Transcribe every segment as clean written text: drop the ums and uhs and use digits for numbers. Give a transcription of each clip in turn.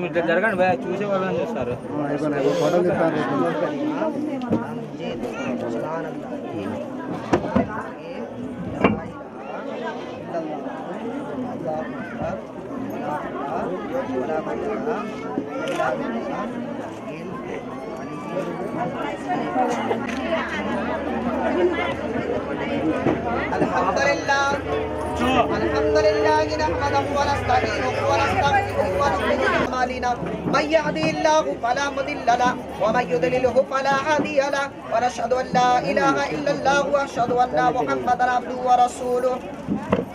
మీరు జరగండి భయ చూసే వాళ్ళని చేస్తారు ఫోటోలు ఇస్తారు अल्हम्दुलिल्लाह नहमदहु व नस्तईनुहु व नस्तगफिरुहु व नु'मिनु बिही मन यहदिहिल्लाहु फला मुदिल्ल लहु व मन युद्लिलहु फला हादिय लहु व नशहदु अन ला इलाहा इल्लल्लाह व अशहदु अन्ना मुहम्मदन अब्दुहु व रसूलुहु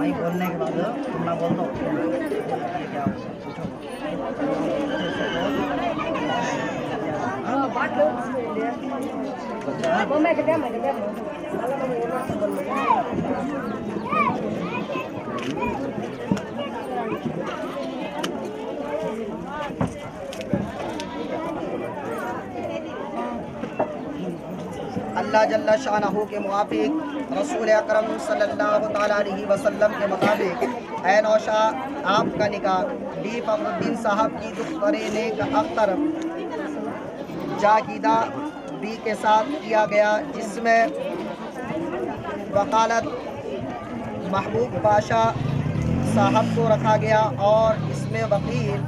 मैं बोलने के बाद तुम ना बोल दो अल्लाह जल्ला शानहू के मुआफिक रसूल अकरम सल्लल्लाहु तआला अलैहि वसल्लम के मुताबिक ऐ नौशा आपका निकाह डी फखरुद्दीन साहब की दुख्तरे नेक अख्तर जाकिदा बी के साथ किया गया जिसमें वकालत महबूब पाशा साहब को रखा गया और इसमें वकील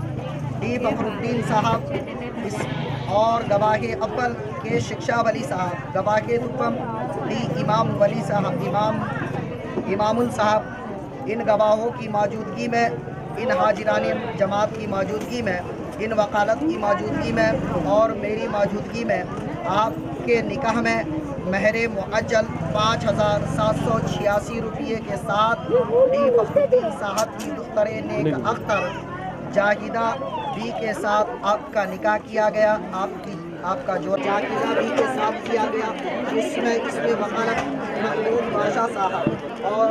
डी फखरुद्दीन साहब और गवाह अव्वल के शिक्षा वली साहब गवाह दुकम डी इमाम वली साहब इमामुल साहब इन गवाहों की मौजूदगी में इन हाजिरान जमात की मौजूदगी में इन वकालत की मौजूदगी में और मेरी मौजूदगी में आपके निकाह में महर मुअज्जल 5,786 रुपये के साथ डी फखरुद्दीन साहब की दुख्तरे नेक अख्तर जाहिदा बी के साथ आपका निकाह किया गया आपका जो जाकिदा बी के साथ किया गया इसमें वकालत महबूब बादशाह साहब और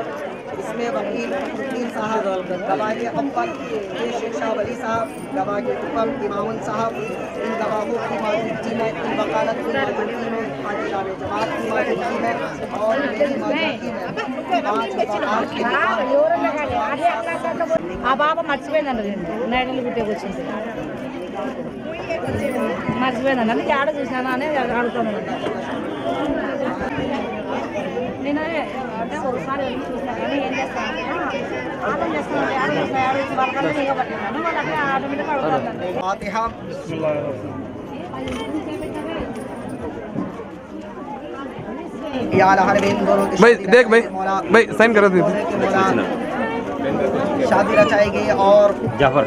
इसमें वकील फखरुद्दीन साहब गवाह अव्वल के शिक्षा वली साहब गवाह हुक्म इमामुल साहब इन गवाहों की मौजूदगी में इन वकालत की मौजूदगी में हाजिरान जमात की मौजूदगी में और मेरी मौजूदगी में ఆ బాబా మర్చిపోయిందండి నైడలు గుట్టేకొచ్చింది మర్చిపోయిందండి అందుకే ఆడ చూసినాను అని అడుగుతున్నాను నేను అంటే ఒకసారి వెళ్ళి చూస్తాను కానీ ఏం చేస్తాను ఆటం చేస్తున్నాను వాళ్ళకన్నా దిగబట్టినాను వాళ్ళకి ఆటోమేటిక్గా अड़ुताను भाई देख भाई साइन करो दीदी शादी रचाई गई और जाफर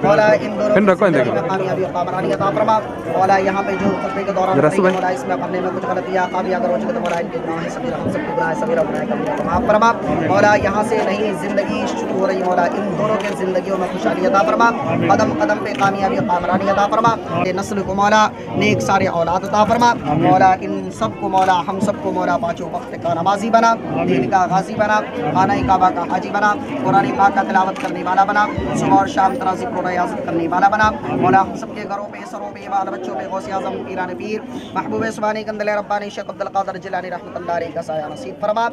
मौला इन दोनों रखो कामयाबी और कामरानी अता फरमा मौला यहाँ पे जो खतरे के दौरान मौला इसमें पढ़ने में कुछ गलतियाँ कामयाबी अगर हो चुके तो मौला इनके गुनाह सभी हम सबके गुनाह सभी गुनाह कमियां माफ फरमा मौला यहाँ से नहीं जिंदगी शुरू हो रही मौला इन दोनों के जिंदगियों में खुशहाली अता फरमा कदम कदम पे कामयाबी और कामरानी अता फरमा नस्ल को मौला नेक सारे औलाद अता फरमा मौला इन सबको मौला हम सबको मौला पाँचों वक्त का नमाजी बना दीन का गाजी बना खाना काबा का हाजी बना कुरान पाक का तिलावत करने वाला बना सुबह और शाम तरह जिक्र रियाज़त करने वाला बना मौला हम सबके घरों पे सरों पे बाल बच्चों पे गौसे आज़म पीरान पीर महबूब सुबानी कंदल रब्बानी शेख अब्दुल कादिर जिलानी रहमतुल्लाह अलैहि का साया नसीब फरमा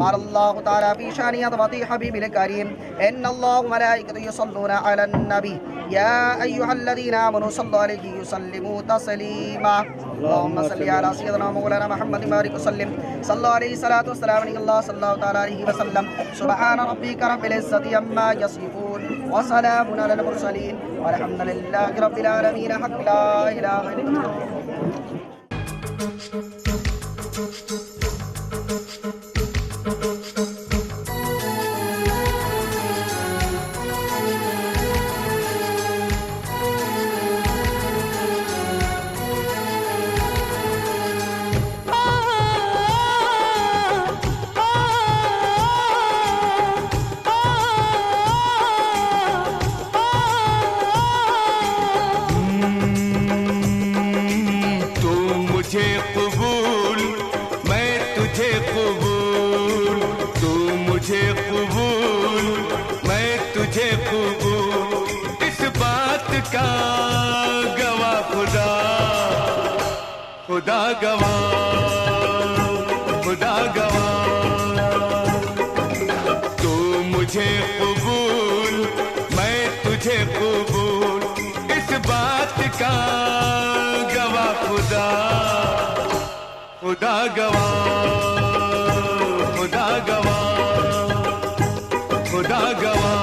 अल्लाहु तआला फी शानियत वती हबीबिल करीम इन्नल्लाहु व मलाइकतहु युसल्लूना अलन नबी या अय्युहल्लज़ीना आमनू सल्लल्लाहु अलैहि वसल्लिमू तस्लीमा। अल्लाहुम्मा सल्लि अला सय्यिदिना मौलाना मुहम्मद बारिक वसल्लिम सल्लल्लाहु अलैहि सलातु वस्सलाम अल्लाह सल्लल्लाहु तआला अलैहि वसल्लम सुब्हान रब्बिका रब्बिल इज्जति अम्मा यसिफून व सलामुन अलल मुरसलीन वल्हम्दुलिल्लाहि रब्बिल आलमीन हक ला इलाहा इल्लल्लाह। खुदा गवाह, खुदा गवाह, तू मुझे कबूल मैं तुझे कबूल, इस बात का गवाह खुदा, खुदा गवाह, खुदा गवाह, खुदा गवाह।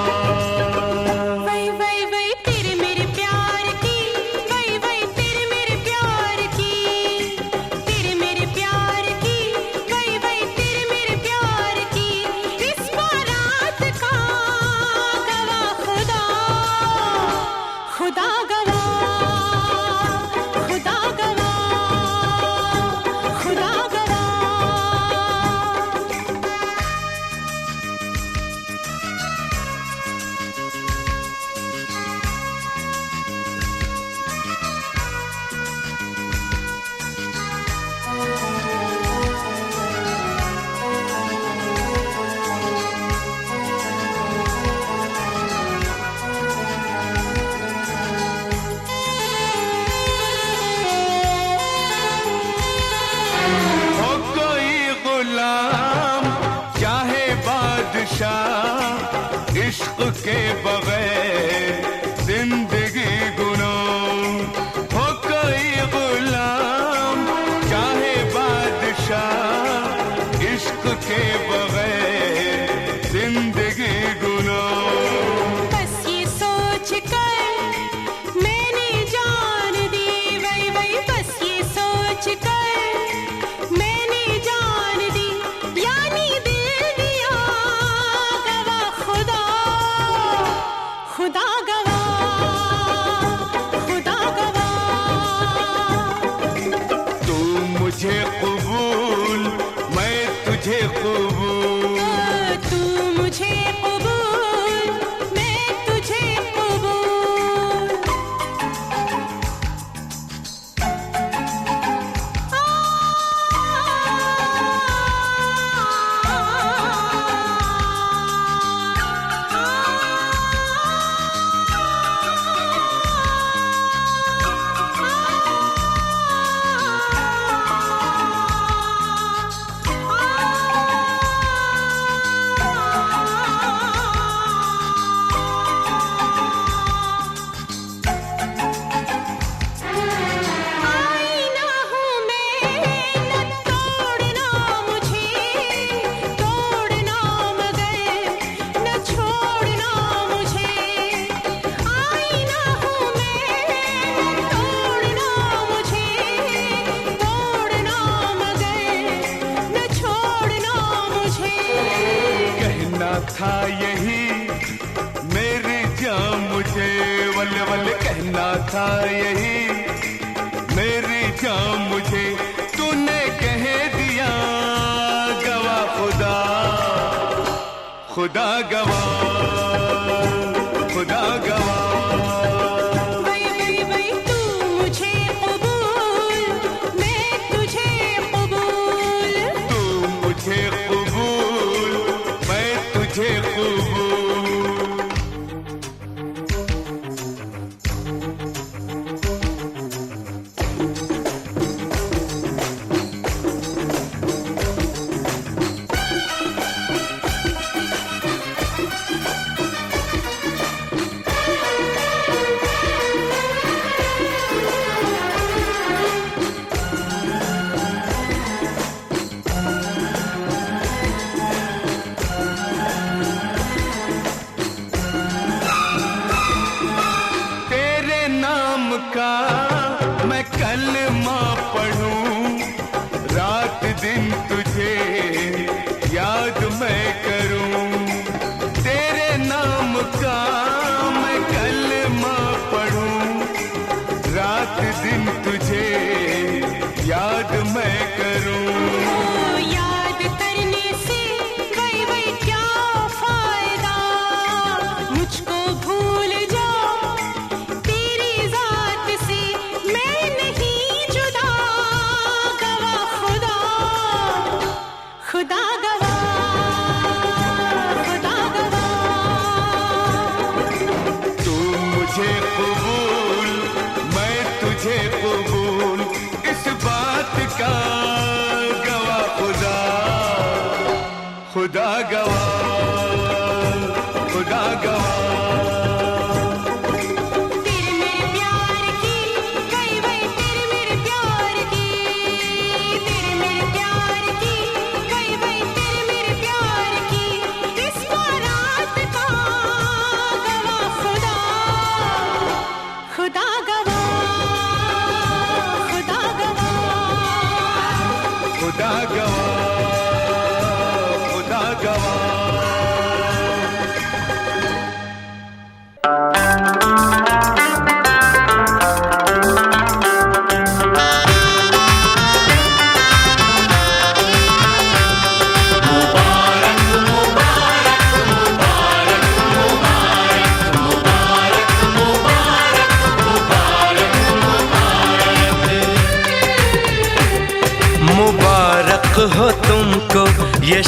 इश्क के बगैर जिंदगी गुनाह, हो कोई गुलाम चाहे बादशाह, इश्क के बगैर जिंदगी गुनाह। बस ये सोच कर मैंने जान दी, वही वही बस ये सोच कर मैंने जान दी, यानी दिल दिया खुदा गवाह, खुदा गवाह, तू मुझे कबूल मैं तुझे कबूल, तू मुझे कबूल मैं तुझे कबूल। था यही मेरी जान मुझे वल वल कहना था यही मेरी जान मुझे, तूने कह दिया गवाह खुदा, खुदा गवाह, खुदा गवाह। तू मुझे कबूल मैं तुझे कबूल, तू मुझे कबूल मैं तुझे कबूल।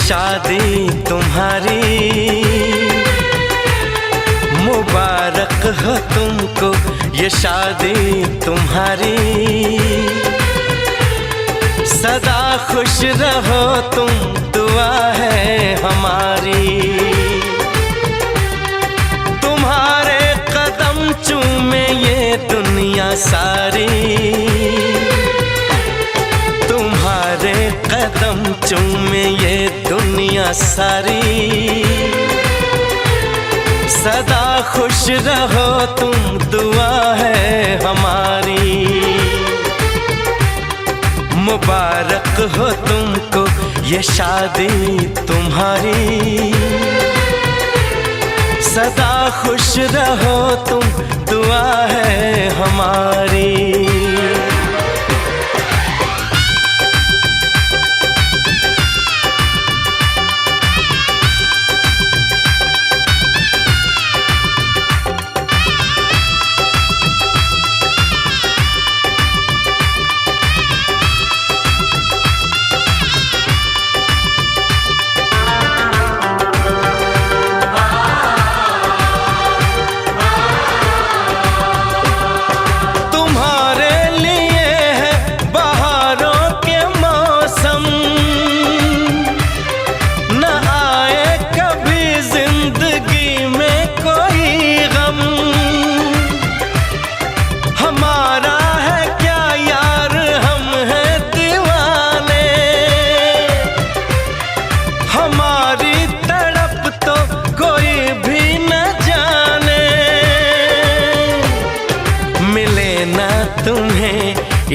शादी तुम्हारी मुबारक हो तुमको, ये शादी तुम्हारी। सदा खुश रहो तुम, दुआ है हमारी। तुम्हारे कदम चूमे ये दुनिया सारी, तुम्हारे कदम चूमे ये दुनिया सारी। सदा खुश रहो तुम, दुआ है हमारी। मुबारक हो तुमको, ये शादी तुम्हारी। सदा खुश रहो तुम, दुआ है हमारी।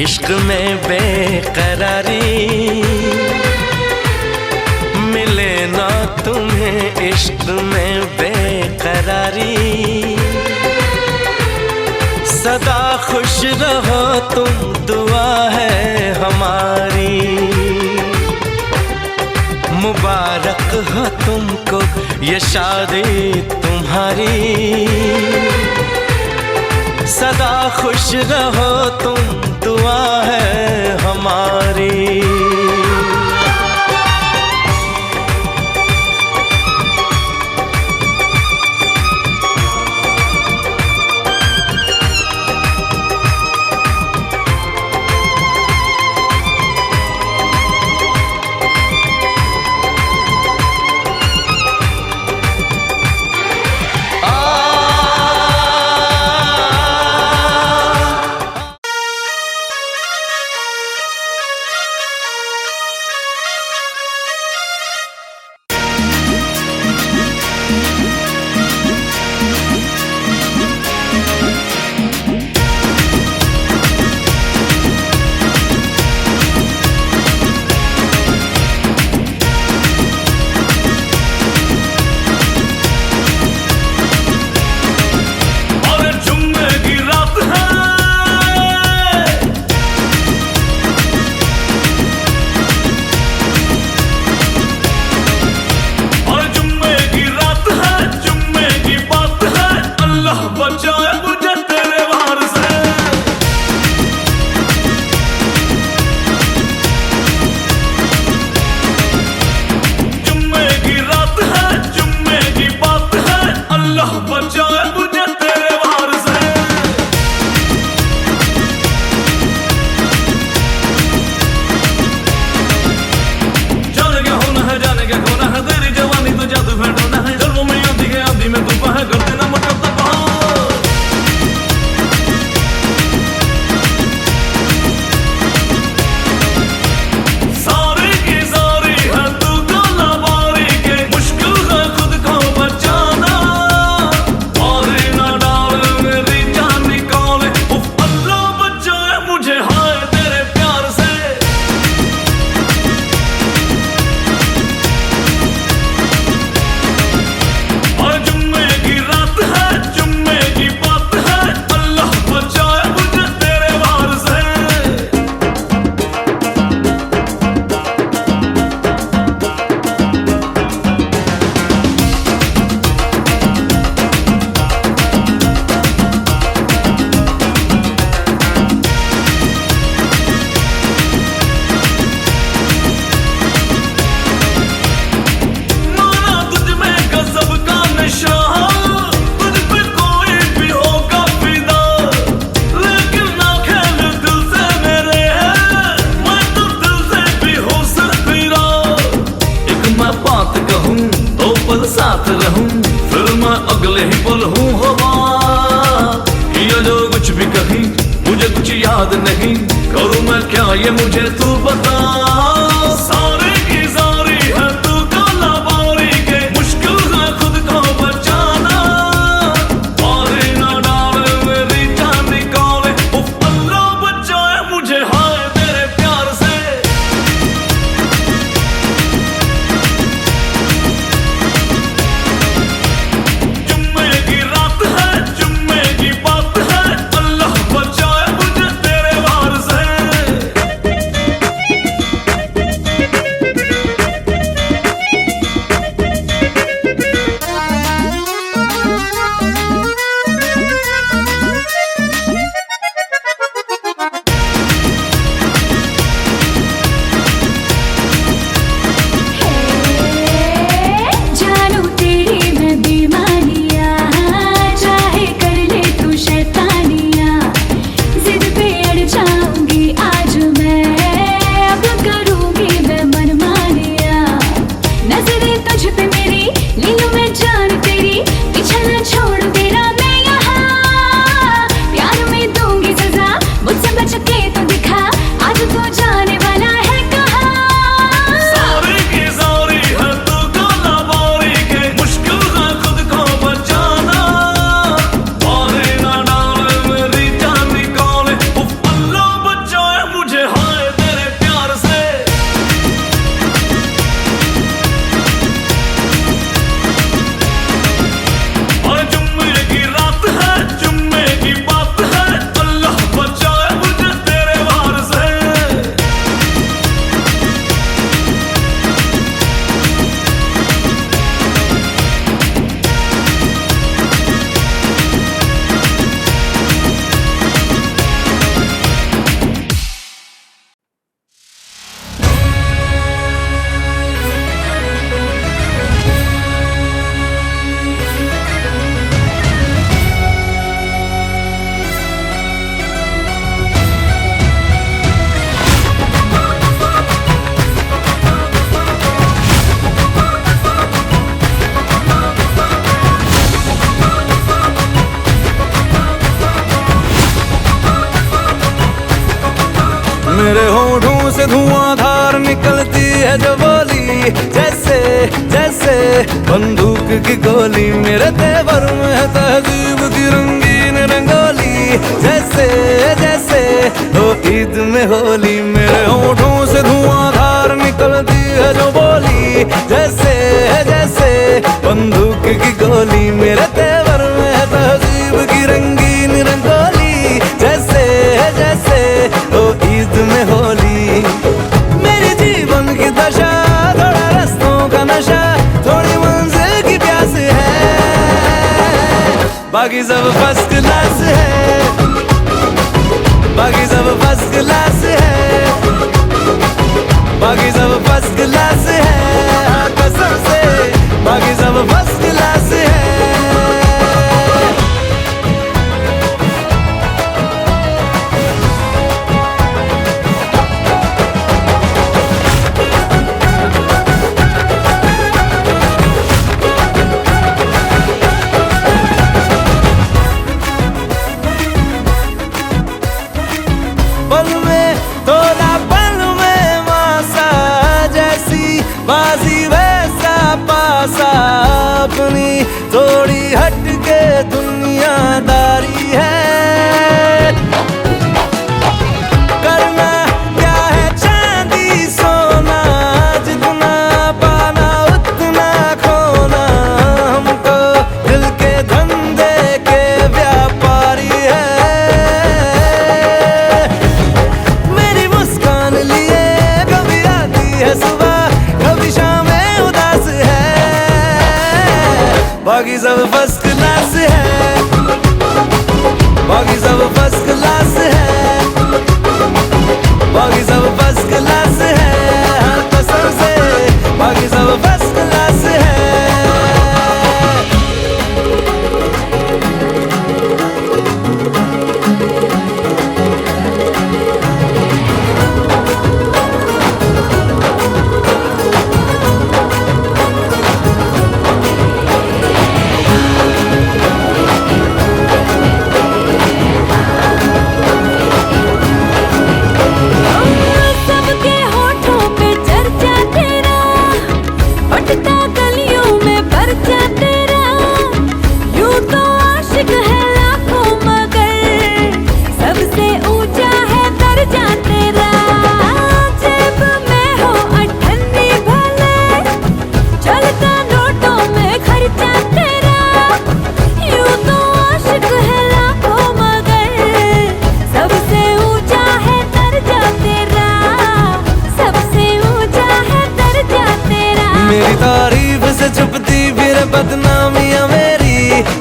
इश्क में बेकरारी मिले ना तुम्हें, इश्क में बेकरारी। सदा खुश रहो तुम, दुआ है हमारी। मुबारक हो तुमको, ये शादी तुम्हारी। सदा खुश रहो तुम, दुआ है हमारी। नहीं, करूँ मैं क्या ये मुझे तू बता। सारे की सारी है तू काला बारी के, मुश्किल है खुद को बचाना। मारे ना डाले मेरी जान निकाले, उफ अल्लाह बचाए मुझे हाय तेरे प्यार से। जुम्मे की रात है, जुम्मे की बात है, अल्लाह बचाए मुझे तेरे वार से। जानू तेरी मैं बेमानिया, चाहे कर ले तू शैतानिया, जिद पे अड़ जाऊंगी आज मैं, अब करूंगी मैं मनमानिया। नजरें तुझ पे मेरी, ले लूं मैं जान तेरी, पीछा न छोड़ तेरा मैं यहाँ। प्यार में दूंगी सजा, मुझसे बच के तो दिखा, आज तू जाने वाला है कहाँ। सारी की सारी है तू काला बारी के, मुश्किल है खुद को बचाना। मारे ना डाले मेरी जान निकाले, उफ अल्लाह बचाए मुझे हाय तेरे प्यार से। और जुम्मे की रात है, जुम्मे की बात है, अल्लाह बचाए मुझे तेरे वार से। मेरे होठों से धुआंधार निकलती है जो बोली, जैसे जैसे बंदूक की गोली। मेरे तेवर में है तहजीब की रंगीन रंगोली, जैसे जैसे हो ईद में होली। मेरे होठों से धुआंधार निकलती है जो बोली, जैसे जैसे बंदूक की गोली। मेरे तेवर में है तहजीब की रंगीन रंगोली, जैसे जैसे हो ईद में होली। मेरी जीवन की दशा, थोड़ा रस्तों का नशा, थोड़ी मंजिल की प्यास है, बाकी सब फर्स्ट क्लास है, बाकी सब फर्स्ट क्लास है, बाकी सब फर्स्ट क्लास है, हाँ कसम से बाकी सब फर्स्ट क्लास है। पल में तोला, पल में मासा, जैसी बाजी वैसा पासा। अपनी थोड़ी हट के दुनियादारी है, करना क्या है चांदी सोना, जितना पाना उतना खोना। हमको दिल के धंधे के व्यापारी है, मेरी मुस्कान लिए कभी आती है सुबह, कभी शाम में उदास है, बाकी सब फर्स्ट क्लास है, बाकी सब फर्स्ट क्लास है, बाकी सब फर्स्ट क्लास है, हाँ कसम से बाकी सब फर्स्ट क्लास है।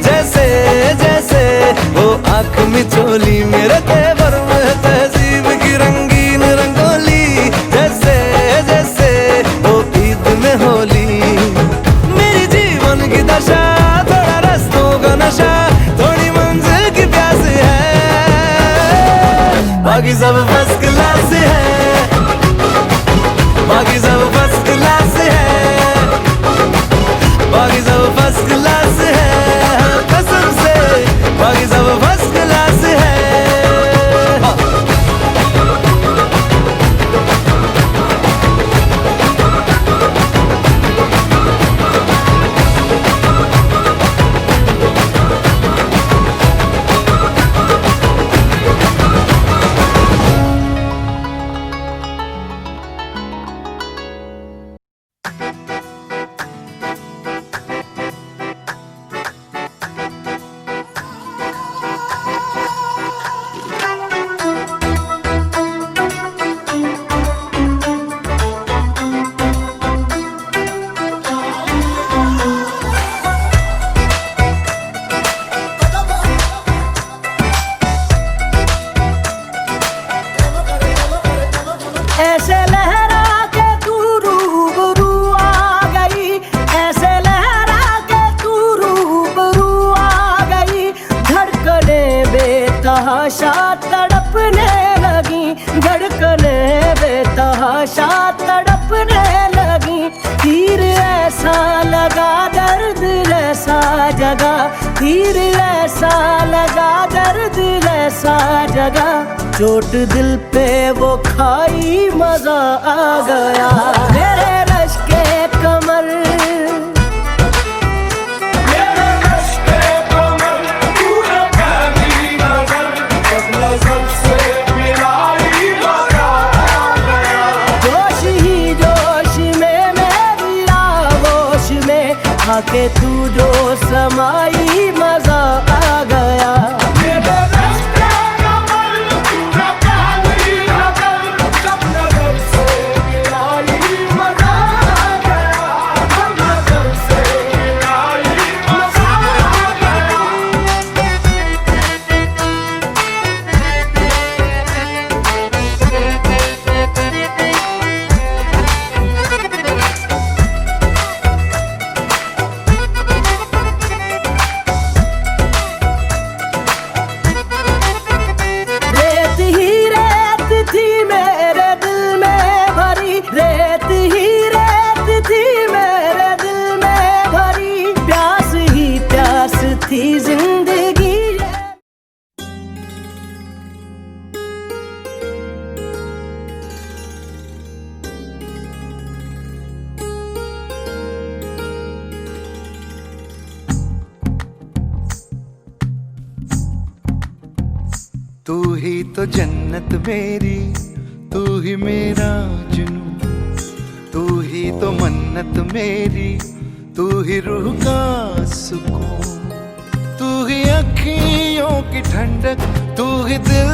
जैसे जैसे वो आँख में चोली, मेरे तेवर में तहजीब की रंगीन रंगोली, जैसे जैसे वो ईद में होली। मेरी जीवन की दशा, थोड़ा रास्तों का नशा, थोड़ी मंजिल की प्यास है, बाकी सब फर्स्ट क्लास है, बाकी सब फर्स्ट क्लास है, बाकी सब फर्स्ट क्लास है, कसम से बाकी सब फर्स्ट क्लास है। ऐसे लहरा के तू रूबरू आ गई, ऐसे लहरा के तू रूबरू आ गई, धड़कने बेतहाशा तड़पने लगी, धड़कने बेतहाशा तड़पने लगी। तीर ऐसा लगा दर्द ऐसा जगा, तीर ऐसा लगा दर्द ऐसा जगा, चोट दिल पे वो खाई मजा आ गया। मेरे रश के कमर, मेरे रश के कमर, पूरा फैली नजर, जब नजर से मिलाई मजा आ गया। जोश ही जोश में मेरी आगोश में आके तू जो समाई मजा आ गया। तू ही तो जन्नत मेरी, तू ही मेरा जुनू, तू ही तो मन्नत मेरी, तू ही रूह का सुकून, तू ही अखियों की ठंडक, तू ही दिल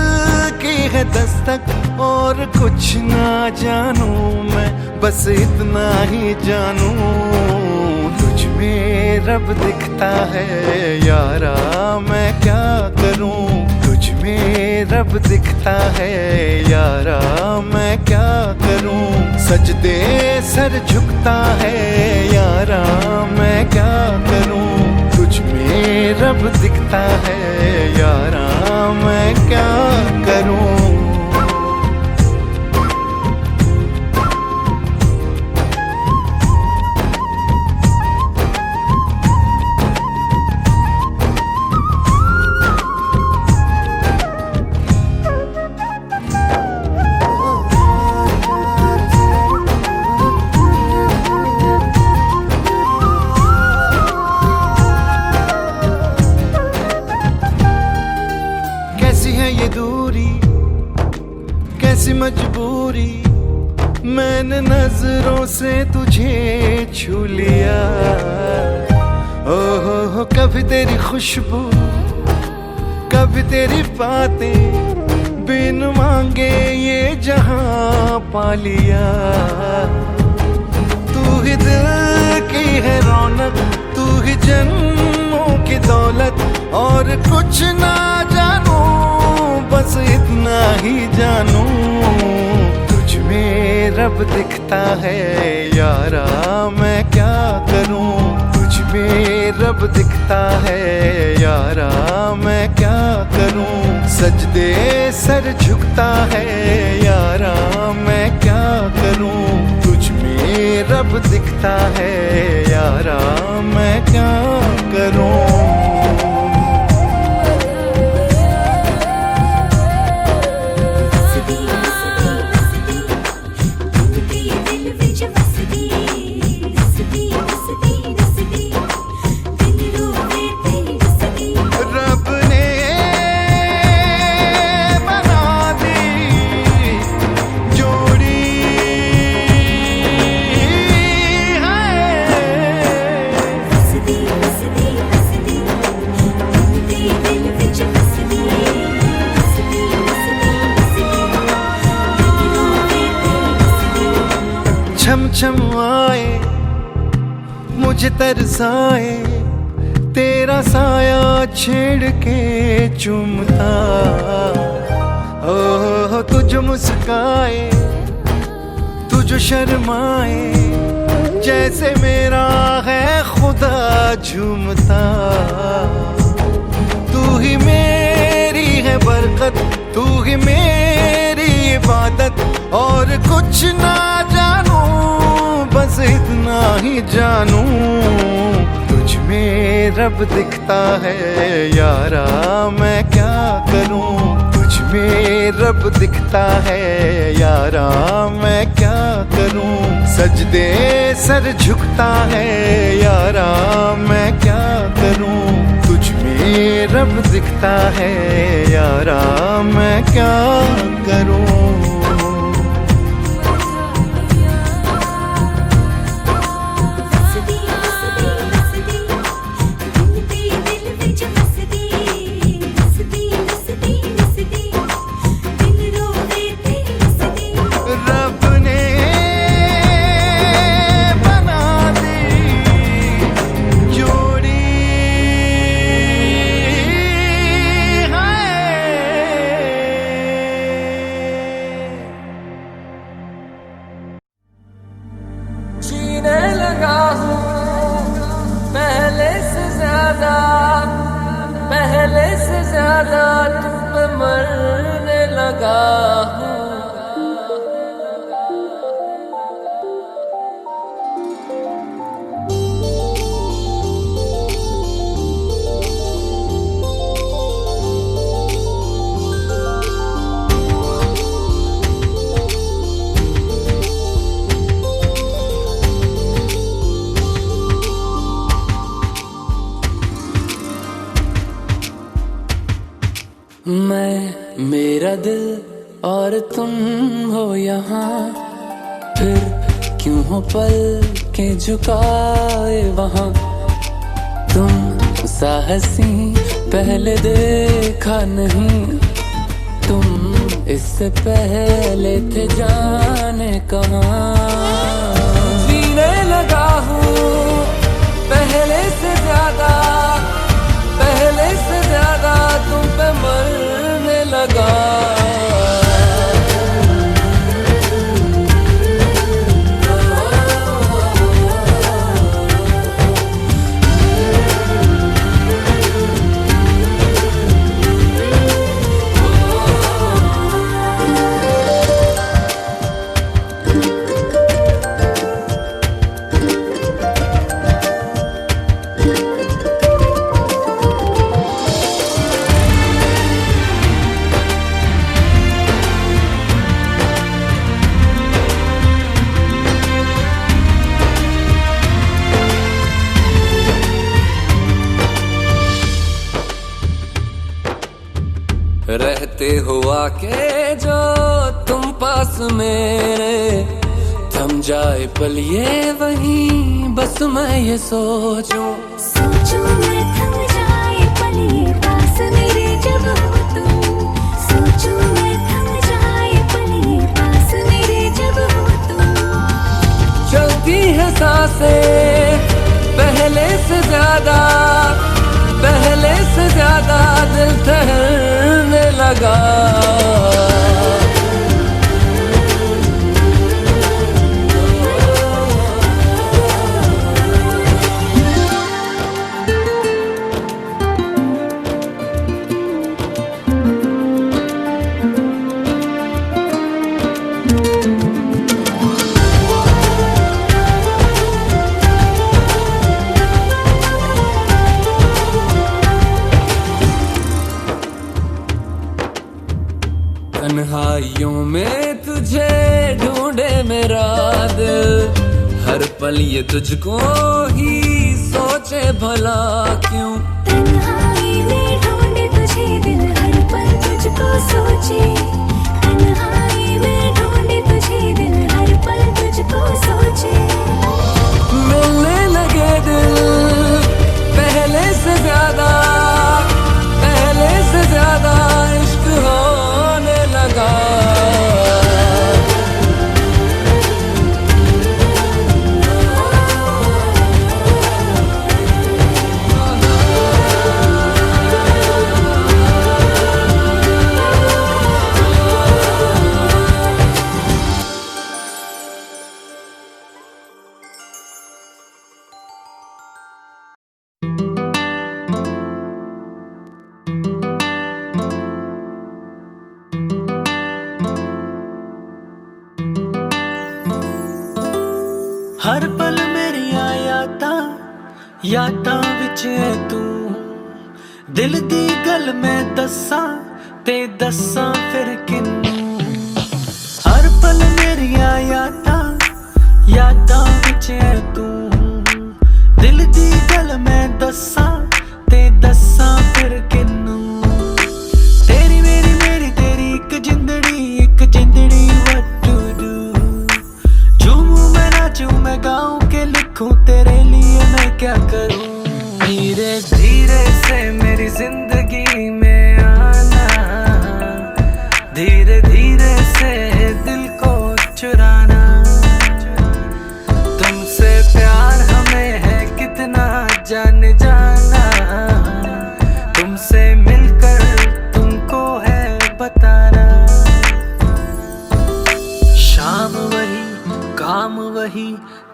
की है दस्तक। और कुछ ना जानू मैं, बस इतना ही जानू, तुझ में रब दिखता है यारा, मैं क्या करूं। तुझ में रब दिखता है यारा, मैं क्या करूं। सजदे सर झुकता है यारा, मैं क्या करूं। तुझ में रब दिखता है यारा, मैं क्या करूं। कैसी मजबूरी, मैंने नजरों से तुझे छू लिया। ओहो कभी तेरी खुशबू, कभी तेरी बातें, बिन मांगे ये जहां पा लिया। तू ही दिल की है रौनक, तू ही जन्मों की दौलत, गलत और कुछ ना जानूं, बस इतना ही जानूं तुझ में रब दिखता है यारा, मैं क्या करूं। तुझ में रब दिखता है यारा, मैं क्या करूं। सजदे सर झुकता है यारा, मैं क्या करूं। तुझ में रब दिखता है यारा, मैं क्या करूं। छम छम आए मुझे तरसाए, तेरा साया छेड़ के चूमता। ओह तुझ मुस्काए तुझ शर्माए, जैसे मेरा है खुदा झूमता। तू ही मेरी है बरकत, तू ही मेरी इबादत, और कुछ ना जानूं, बस इतना ही जानूं तुझ में रब दिखता है यारा, मैं क्या करूं। तुझ में रब दिखता है यारा, मैं क्या करूं। सजदे सर झुकता है यारा, मैं क्या करूं। तुझ में रब दिखता है यारा, मैं क्या करूं। पहले से ज्यादा तुम पे मरने लगा हूँ। मैं मेरा दिल और तुम हो यहाँ, फिर क्यों हो पल के झुकाए वहाँ। तुम साहसी पहले देखा नहीं, तुम इससे पहले थे जाने कहाँ। जीने लगा हूँ पहले से ज्यादा, पहले से ज्यादा तुम पे मरने लगा। रहते हुआ के जो तुम पास मेरे, थम जाए पल ये वहीं बस मैं ये सोचूं। सोचूं मैं थम जाए पल ये पास मेरे जब हो तुम। सोचूं मैं थम जाए पल ये पास मेरे जब हो तुम। चलती है सांसें पहले से ज्यादा, पहले दिल ठहरने लगा। तन्हाइयों में तुझे ढूंढे मेरा दिल, हर पल ये तुझको ही सोचे भला क्यों। तन्हाई में ढूंढे तुझे दिल, हर पल तुझको सोचे। तन्हाई में ढूंढे तुझे दिल, हर पल तुझको सोचे। मिलने लगे दिल पहले से ज्यादा, पहले से ज्यादा इश्क होने लगा। हर पल मेरिया यादां विच तू, दिल दी गल मैं दस्सां ते दस्सां फिर किन्नू। हर पल मेरिया यादां विच तू, दिल दी गल मैं दस्सां ते दस्सां फिर किन्नू। तेरी मेरी तेरी एक जिंदड़ी what to do। झूमूं मैं नाचूं मैं गाऊं के लिखूं तेरे लिए मैं क्या करूं। धीरे धीरे से मेरी जिंदगी में आना, धीरे धीरे से दिल को चुराना। तुमसे प्यार हमें है कितना जान जाना, तुमसे मिलकर तुमको है बताना। शाम वही काम वही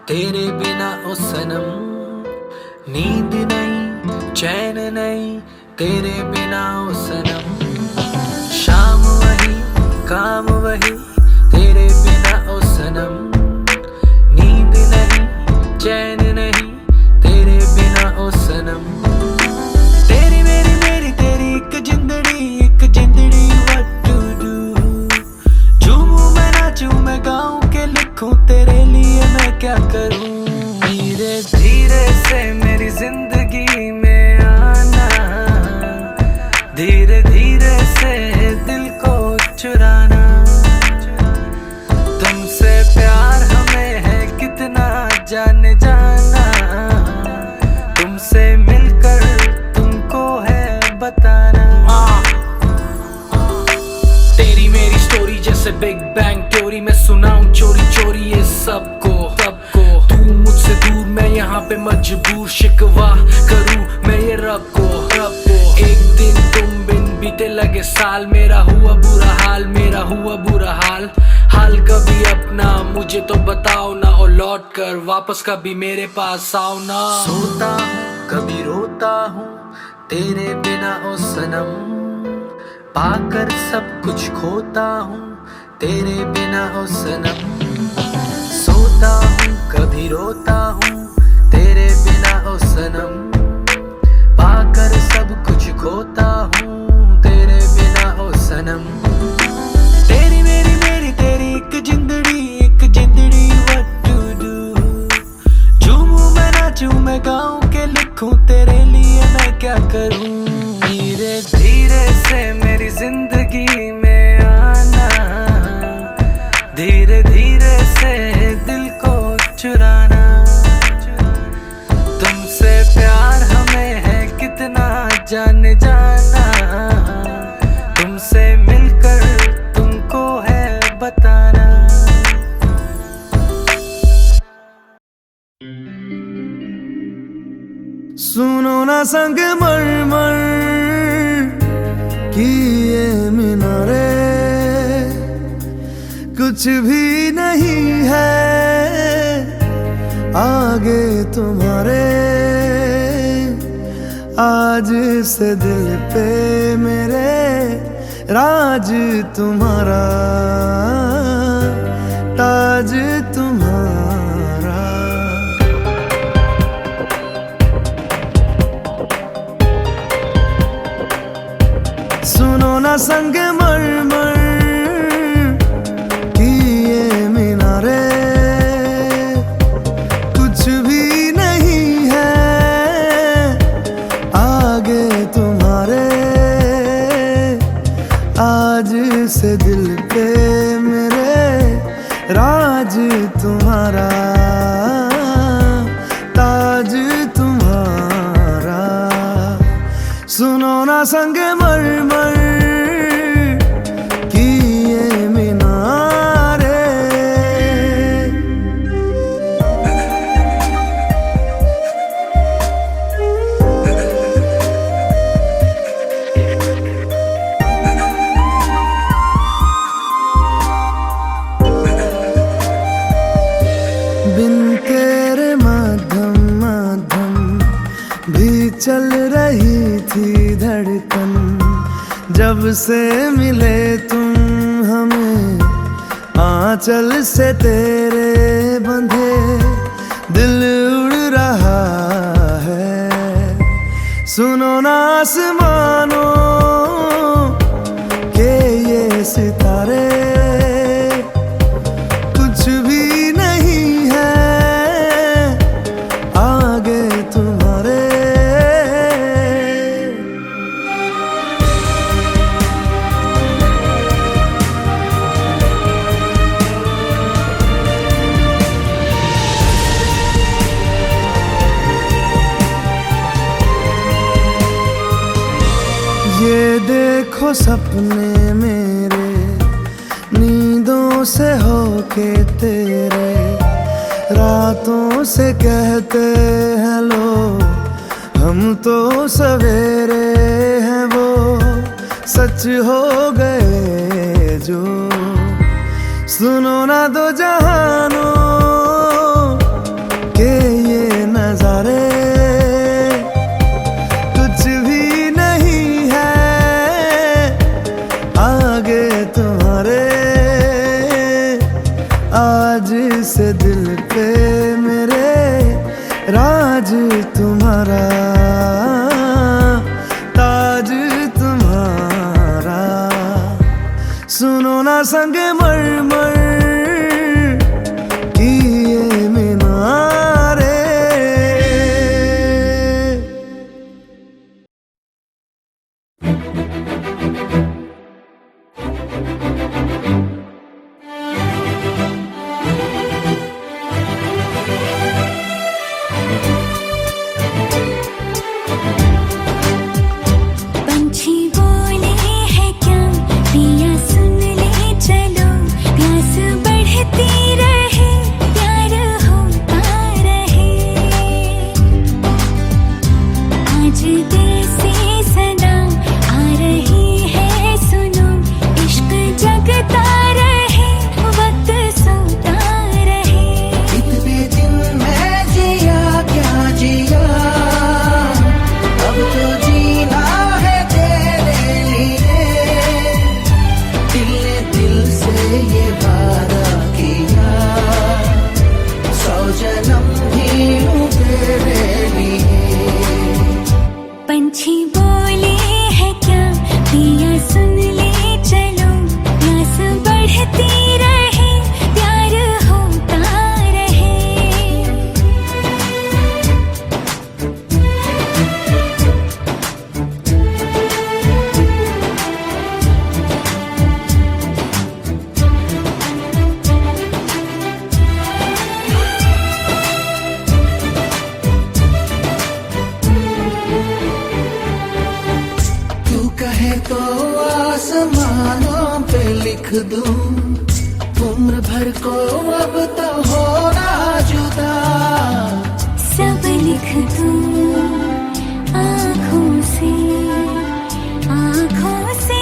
तेरे बिना ओ सनम, नींद नहीं चैन नहीं तेरे बिना ओ सनम। शाम वही काम वही तेरे बिना ओ सनम, नींद नहीं चैन नहीं तेरे बिना ओ सनम। तेरी मेरी तेरी एक जिंदड़ी what to do। झूमूं मैं नाचूं मैं गाऊं के लिखूं तेरे लिए मैं क्या करूं। धीरे धीरे से मेरी जिंदगी में आना, धीरे धीरे से दिल को चुराना। तुमसे प्यार हमें है कितना जान जाना, तुमसे मिलकर तुमको है बताना। तेरी मेरी स्टोरी जैसे बिग बैंग थ्योरी, मैं सुनाऊं चोरी चोरी ये सबको। तू मुझसे दूर मैं यहाँ पे मजबूर, शिकवा करूं मैं ये रब को। एक दिन तुम बिन बीते लगे साल, मेरा हुआ बुरा हाल, मेरा हुआ बुरा हाल। हाल कभी अपना मुझे तो बताओ ना, और लौट कर वापस कभी मेरे पास आओ ना। सोता हूँ कभी रोता हूँ तेरे बिना ओ सनम, पाकर सब कुछ खोता हूँ तेरे बिना ओ सनम। सोता हूँ कभी रोता हूँ तेरे बिना ओ सनम, पाकर सब कुछ खोता हूँ तेरे बिना ओ सनम। तेरी मेरी तेरी एक जिंदड़ी what to do। झूमूं मैं नाचूं मैं गाऊं के लिखूं तेरे लिए मैं क्या करूं। धीरे धीरे से मेरी जिंदगी में आना, धीरे धीरे से दिल को चुराना। तुमसे प्यार हमें है कितना जान जाना, तुमसे मिलकर तुमको है बताना। सुनो ना संग मर कि ये मीनारे कुछ भी नहीं है आगे तुम्हारे। आज से दिल पे मेरे राज तुम्हारा, ताज तुम्हारा। सुनो ना संग मरमर कि ये मीनारे कुछ भी नहीं है आगे तुम्हारे। आज से दिल पे मेरे राज तुम्हारा, ताज तुम्हारा। सुनो ना संग मरमर कि ये मीनारे। बिन तेरे माध्यम माध्यम भी चल रही थी धड़कन। जब से मिले तुम हमें आंचल से तेरे बंधे दिल उड़ रहा है। सुनो ना आसमानों के ये सितारे कुछ भी नहीं है आगे तुम्हारे। ये देखो सपने मेरे नींदों से होके तेरे, रातों से कहते हैं लोग हम तो सवेरे हैं वो सच हो गए जो। सुनो ना दो जहानों के ये नजारे कुछ भी नहीं है आगे तुम्हारे। आज से दिल पे मेरे राज तुम्हारा, ताज तुम्हारा। सुनो ना संग मरमर कि ये मीनारे। पंछी बोले है क्या पिया सुन ले चलो, प्यास बढ़ती रहे प्यार होता रहे। आज दिल से सदा आ रही है सुनो, इश्क जगता रहे वक्त सोता रहे। इतने दिन मैं जिया क्या जिया, अब तो जीना है तेरे लिए। दिल ने दिल से ये वादा किया, 100 जन्म भी लूं तेरे लिए। पंछी बोले है क्या पिया सुन ले चलो, प्यास बढ़ती रहे प्यार होता रहे। तू कहे तो आसमानों पे लिख दूं, उम्र भर को अब तो होना जुदा। सब लिख दूं आँखों से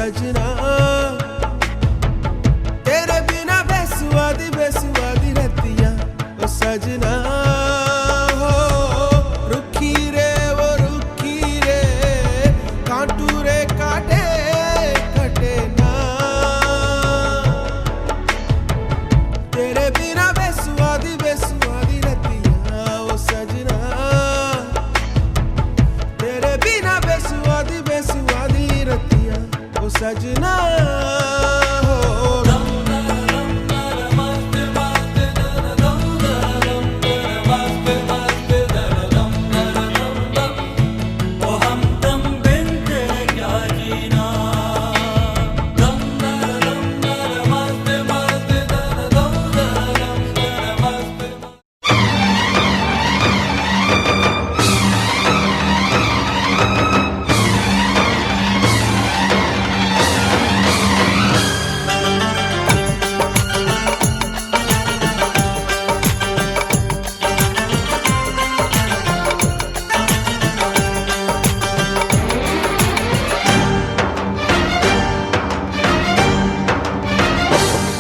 सजना तेरे बिना बेसुवादी बेसुवादी रतियां ओ सजना हो रुखी रे वो रुखी रे कांटू रे काटे कटे ना तेरे बिना बेसुवादी बेसुवादी रतियां ओ सजना तेरे बिना बेसुवादी बेसुवादी रतियां ओ सजना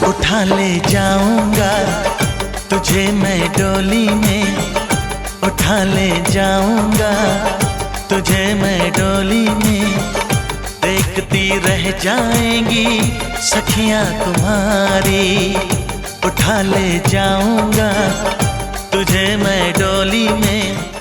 उठा ले जाऊंगा तुझे मैं डोली में उठा ले जाऊंगा तुझे मैं डोली में देखती रह जाएंगी सखियां तुम्हारी उठा ले जाऊंगा तुझे मैं डोली में